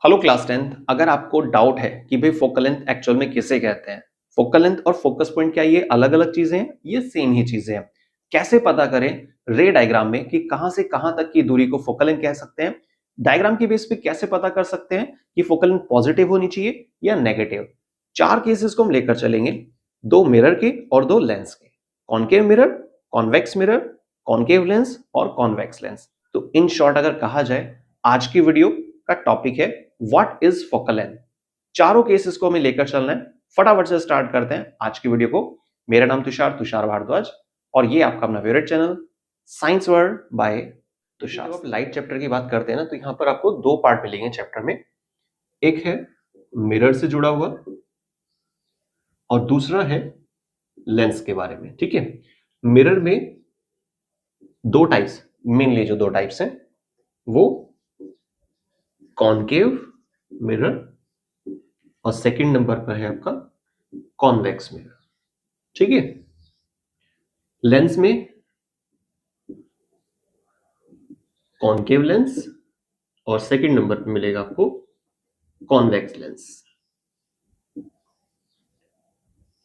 Hello class 10th। अगर आपको doubt है कि भाई फोकल लेंथ एक्चुअल में किसे कहते हैं, फोकल लेंथ और फोकस पॉइंट क्या ये अलग अलग चीजें हैं, ये सेम ही चीजें हैं। कैसे पता करें रे डायग्राम में कि कहां से कहां तक की दूरी को फोकल लेंथ कह सकते हैं, डायग्राम के बेस पे कैसे पता कर सकते हैं कि फोकल लेंथ पॉजिटिव होनी चाहिए या नेगेटिव। चार केसेस को हम लेकर चलेंगे, दो मिरर के और दो लेंस के। Concave mirror, convex mirror, concave lens और कॉन्वेक्स लेंस। तो इन शॉर्ट अगर कहा जाए, आज की वीडियो का टॉपिक है व्हाट इज फोकल लेंथ। चारों केसेस को हमें लेकर चलना है। फटाफट से स्टार्ट करते हैं आज की वीडियो को। मेरा नाम तुषार भारद्वाज और ये आपका अपना favourite channel science world by Tushar. जब आप लाइट चैप्टर की बात करते हैं ना, तो यहां पर आपको दो पार्ट मिलेंगे चैप्टर में। एक है मिरर से जुड़ा हुआ और दूसरा है लेंस के बारे में। ठीक है, मिरर में दो टाइप्स, मेनली जो दो टाइप्स हैं वो कॉनकेव मिरर और सेकंड नंबर पर है आपका कॉन्वेक्स मिरर। ठीक है, लेंस में कॉनकेव लेंस और सेकंड नंबर पर मिलेगा आपको कॉन्वेक्स लेंस।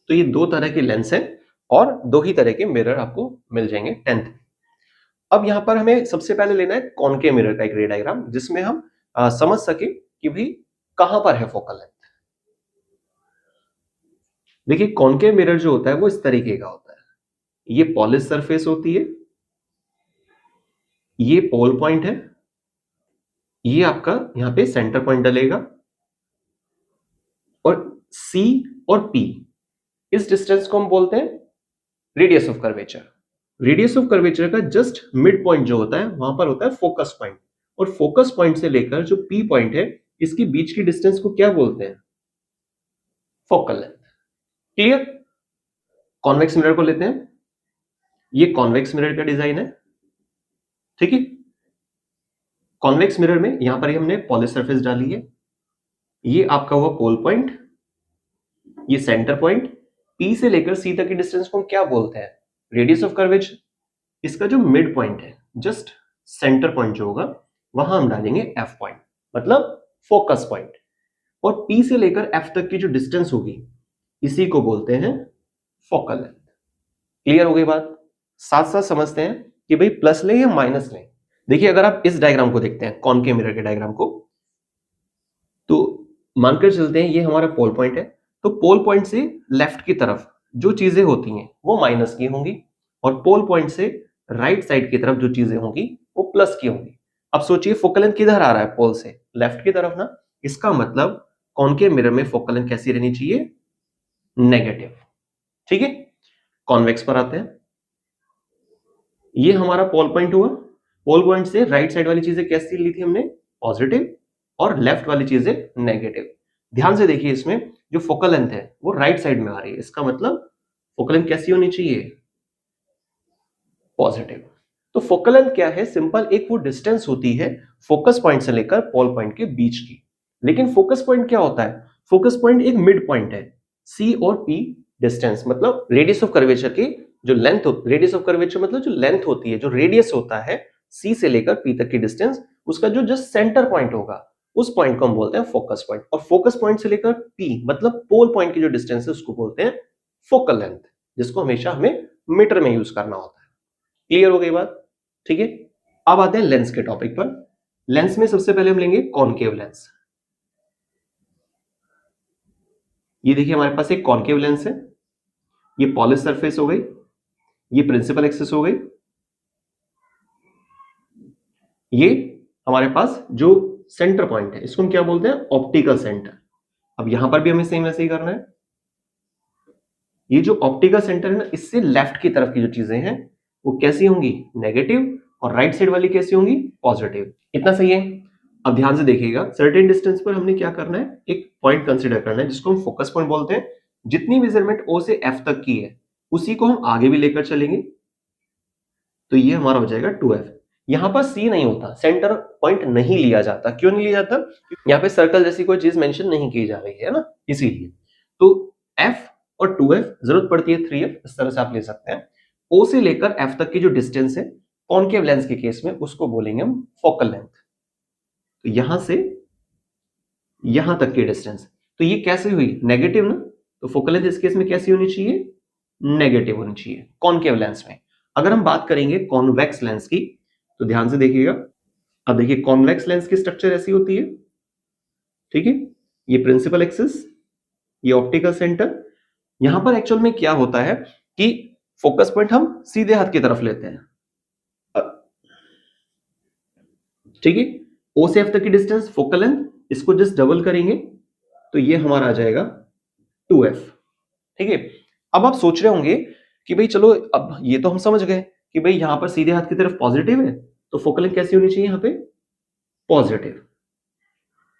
तो ये दो तरह के लेंस हैं और दो ही तरह के मिरर आपको मिल जाएंगे 10th। अब यहां पर हमें सबसे पहले लेना है कॉनकेव मिरर का एक रे डायग्राम, जिसमें हम समझ सके कि भाई कहां पर है फोकल लेंथ। देखिए, कॉनकेव मिरर जो होता है वो इस तरीके का होता है। ये पॉलिश सरफेस होती है, ये पोल पॉइंट है, ये आपका यहां पे सेंटर पॉइंट डलेगा और C और P, इस डिस्टेंस को हम बोलते हैं radius of curvature. Radius of curvature का जस्ट मिड पॉइंट जो होता है वहां पर होता है फोकस पॉइंट, और फोकस पॉइंट से लेकर जो P पॉइंट है इसके बीच की डिस्टेंस को क्या बोलते हैं? Focal length. Clear? Convex mirror को लेते हैं। ये कॉन्वेक्स मिरर का डिजाइन है। ठीक है, कॉन्वेक्स मिरर में यहां पर ही हमने पॉलिश सरफेस डाली है। ये आपका हुआ पोल पॉइंट, ये सेंटर पॉइंट, P से लेकर C तक की डिस्टेंस को हम क्या बोलते हैं? Radius of curvature. इसका जो मिड पॉइंट है, जस्ट सेंटर पॉइंट जो होगा वहां हम डालेंगे F पॉइंट, मतलब फोकस पॉइंट। और P से लेकर F तक की जो डिस्टेंस होगी इसी को बोलते हैं फोकल लेंथ। क्लियर हो गई बात? साथ साथ समझते हैं कि भाई प्लस लें या माइनस लें। देखिए, अगर आप इस डायग्राम को देखते हैं, कॉनकेव मिरर के डायग्राम को, तो मानकर चलते हैं ये हमारा पोल पॉइंट है। तो पोल पॉइंट से लेफ्ट की तरफ जो चीजें होती हैं वो माइनस की होंगी, और पोल पॉइंट से राइट साइड की तरफ जो चीजें होंगी वो प्लस की होंगी। अब सोचिए फोकल लेंथ किधर आ रहा है? पोल से लेफ्ट की तरफ ना। इसका मतलब कॉनकेव मिरर में फोकल लेंथ कैसी रहनी चाहिए? नेगेटिव। ठीक है, कॉन्वेक्स पर आते हैं। ये हमारा पोल पॉइंट हुआ। पोल पॉइंट से राइट साइड वाली चीजें कैसी ली थी हमने? पॉजिटिव, और लेफ्ट वाली चीजें नेगेटिव। ध्यान से देखिए, इसमें जो फोकल लेंथ है वो राइट साइड में आ रही है। इसका मतलब फोकल लेंथ कैसी होनी चाहिए? पॉजिटिव। तो फोकल लेंथ क्या है? सिंपल, एक वो डिस्टेंस होती है फोकस पॉइंट से लेकर पोल पॉइंट के बीच की। लेकिन फोकस पॉइंट क्या होता है? फोकस पॉइंट एक मिड पॉइंट है। C और P डिस्टेंस, मतलब रेडियस ऑफ कर्वेचर की जो लेंथ, रेडियस ऑफ कर्वेचर मतलब जो लेंथ होती है, जो रेडियस होता है C से लेकर P तक की डिस्टेंस, उसका जो जस्ट सेंटर पॉइंट होगा उस पॉइंट को हम बोलते हैं फोकस पॉइंट। और फोकस पॉइंट से लेकर P मतलब पोल पॉइंट की जो डिस्टेंस है उसको बोलते हैं फोकल लेंथ, जिसको हमेशा हमें मीटर में यूज करना होता है। क्लियर हो गई बात? ठीक है, अब आते हैं लेंस के टॉपिक पर। लेंस में सबसे पहले हम लेंगे कॉनकेव लेंस। ये देखिए, हमारे पास एक कॉनकेव लेंस है। ये पॉलिश सरफेस हो गई, ये प्रिंसिपल एक्सिस हो गई, ये हमारे पास जो सेंटर पॉइंट है इसको हम क्या बोलते हैं? Optical centre. अब यहां पर भी हमें सेम वैसे ही करना है। ये जो ऑप्टिकल सेंटर है ना, इससे लेफ्ट की तरफ की जो चीजें हैं वो कैसी होंगी? नेगेटिव, और राइट साइड वाली कैसी होंगी? पॉजिटिव। इतना सही है? अब ध्यान से देखिएगा, सर्टेन डिस्टेंस पर हमने क्या करना है? एक पॉइंट कंसीडर करना है जिसको हम फोकस पॉइंट बोलते हैं। जितनी मेजरमेंट O से F तक की है उसी को हम आगे भी लेकर चलेंगे, तो ये हमारा हो जाएगा 2F। यहां पर C नहीं होता, सेंटर पॉइंट नहीं लिया जाता। क्यों नहीं लिया जाता? यहां पे सर्कल जैसी कोई चीज मेंशन नहीं की जा रही है ना, इसीलिए। तो F और 2F, जरूरत पड़ती है 3F, इस तरह से आप ले सकते हैं। O से लेकर F तक की जो डिस्टेंस है कॉनकेव लेंस के केस में उसको बोलेंगे हम फोकल लेंथ। तो यहां से यहां तक की डिस्टेंस, तो ये कैसे हुई? नेगेटिव ना, तो फोकल लेंथ इस केस में कैसी होनी चाहिए? नेगेटिव होनी चाहिए कॉनकेव लेंस में। अगर हम बात करेंगे कॉन्वेक्स लेंस की, तो ध्यान से देखिएगा। अब देखिए कॉन्वेक्स लेंस की स्ट्रक्चर ऐसी होती है, ठीक है, ये प्रिंसिपल एक्सिस, ये ऑप्टिकल सेंटर। यहां पर एक्चुअल में क्या होता है कि फोकस पॉइंट हम सीधे हाथ की तरफ लेते हैं, ठीक है, ओ से एफ तक की डिस्टेंस फोकल लेंथ, इसको जस्ट डबल करेंगे तो ये हमारा आ जाएगा 2f, ठीक है। अब आप सोच रहे होंगे कि भाई चलो अब ये तो हम समझ गए कि भाई यहां पर सीधे हाथ की तरफ पॉजिटिव है, तो फोकल लेंथ कैसी होनी चाहिए? यहां पे पॉजिटिव।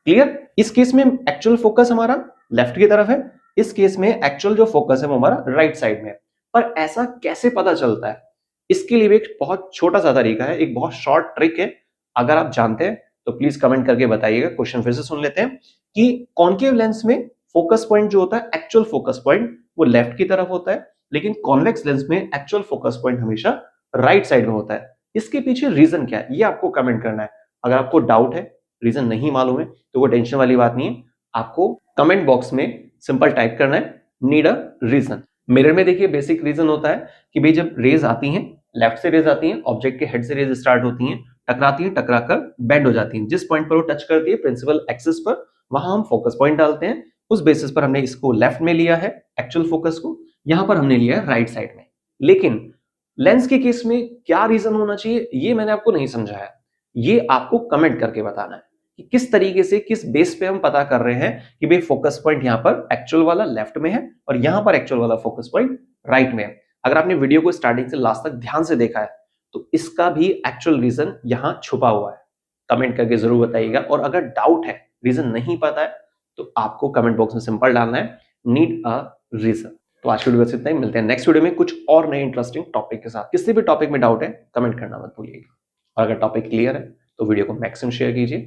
क्लियर? इस केस में एक्चुअल फोकस हमारा लेफ्ट की तरफ है, इस केस में एक्चुअल जो फोकस है वो हमारा राइट साइड में है। पर ऐसा कैसे पता चलता है? इसके लिए भी एक बहुत छोटा सा तरीका है, एक बहुत शॉर्ट ट्रिक है। अगर आप जानते हैं तो प्लीज कमेंट करके बताइएगा। क्वेश्चन फिर से सुन लेते हैं कि कॉनकेव लेंस में फोकस पॉइंट जो होता है, एक्चुअल फोकस पॉइंट, वो लेफ्ट की तरफ होता है, लेकिन कॉन्वेक्स लेंस में एक्चुअल फोकस पॉइंट हमेशा राइट साइड में होता है। इसके पीछे रीजन क्या है, ये आपको कमेंट करना है। अगर आपको डाउट है, रीजन नहीं मालूम है, तो वो टेंशन वाली बात नहीं है। आपको कमेंट बॉक्स में सिंपल टाइप करना है, नीड अ रीजन। मिरर में देखिए बेसिक रीजन होता है कि भाई जब रेज आती हैं, लेफ्ट से रेज आती हैं, ऑब्जेक्ट के हेड से रेज स्टार्ट होती हैं, टकराती हैं, टकराकर बेंड हो जाती हैं। जिस पॉइंट पर वो टच करती है प्रिंसिपल एक्सिस पर, वहां हम फोकस पॉइंट डालते हैं। उस बेसिस पर हमने इसको लेफ्ट में लिया है एक्चुअल फोकस को, यहां पर हमने लिया है राइट साइड में। लेकिन लेंस के केस में क्या रीजन होना चाहिए, ये मैंने आपको नहीं समझाया। ये आपको कमेंट करके बताना है कि किस तरीके से, किस बेस पे हम पता कर रहे हैं कि भाई फोकस पॉइंट यहां पर एक्चुअल वाला लेफ्ट में है और यहां पर एक्चुअल वाला फोकस पॉइंट राइट में है। अगर आपने वीडियो को स्टार्टिंग से लास्ट तक ध्यान से देखा है तो इसका भी एक्चुअल रीजन यहां छुपा हुआ है। कमेंट करके जरूर बताइएगा। और अगर डाउट है, रीजन नहीं पता है, तो आपको कमेंट बॉक्स में सिंपल डालना है, नीड अ रीजन। तो आज की वीडियो बस इतना ही, मिलते हैं नेक्स्ट वीडियो में कुछ और नए इंटरेस्टिंग टॉपिक के साथ। किसी भी टॉपिक में डाउट है कमेंट करना मत भूलिएगा। और अगर टॉपिक क्लियर है तो वीडियो को मैक्सिमम शेयर कीजिए।